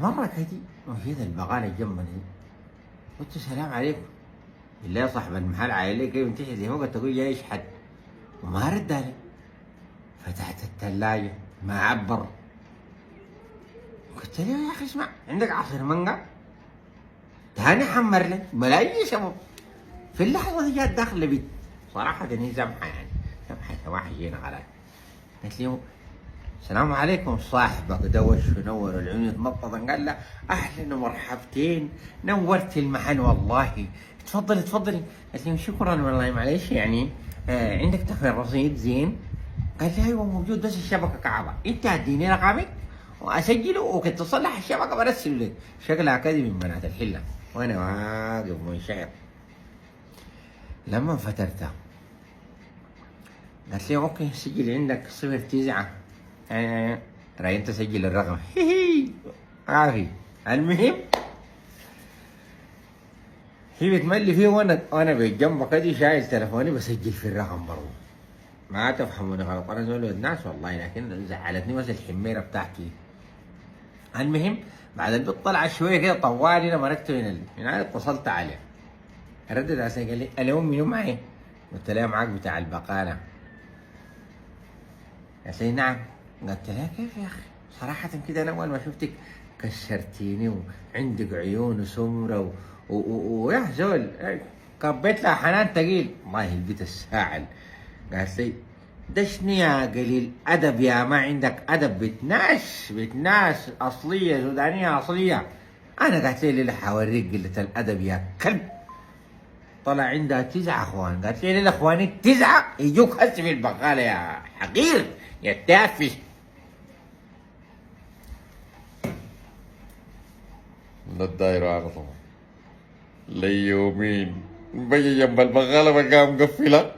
مرة كده وجيت البقالة جنبني، قلت السلام عليكم. بالله يا صاحب المحل عايل كيف انت زي ما قلت تقول جاي يشحد وما رد علي. فتحت الثلاجة ما عبر. قلت له يا اخي اسمع، عندك عصير مانجا؟ تاني حمر لي بلا اي سبب. في اللحظة دي جات داخل البيت. صراحة هي سمحة يعني، سمحة واحد جينا على. قالت لي السلام عليكم. صاحبك دوش ونور العيون يتنطط، قال له اهلا ومرحبتين، نورت المحل والله، تفضلي تفضلي. قالت لي شكرا والله معلش يعني عندك تفر رصيد زين؟ قال لي ايوه موجود بس الشبكه كعبه، انت اديني رقمك واسجله وكنت تصلح الشبكه برسل لك. شكلها كذب من بنات الحله وانا واقف منشعر. لما فترتها قالت لي اوكي سجل عندك 09 رايت تسجل الرقم عافي. المهم هي بتملي فيه وانا بجنبها كده شايل تليفوني بسجل في الرقم برضه. ما تفهموني غلط، انا زول الناس والله، لكن زعلتني بس الحميره بتاعتي. المهم بعد البيت طلع شويه كده طوالي، لما ركبت من اتصلت عليه. ردت على قال لي الو منو معي؟ قلت له معاك بتاع البقاله. قالت لي نعم. قلت لها كيف يا اخي؟ صراحة كده انا اول ما شفتك كسرتيني وعندك عيون سمرة ويا زول كبيت لها حنان تقيل. والله البيت الساعل. قالت لي دشني يا قليل ادب، يا ما عندك ادب، بتناس اصلية سودانية اصلية. انا قالت لي لا حوريك قلة الادب يا كلب. طلع عندها 9 اخوان. قالت لي الاخوان 9 يجوك هسه في البقالة يا حقير يا تافه. من الدايرة أنا طبعا لي يومين بجي جنب البغالة بلقاها مقفلة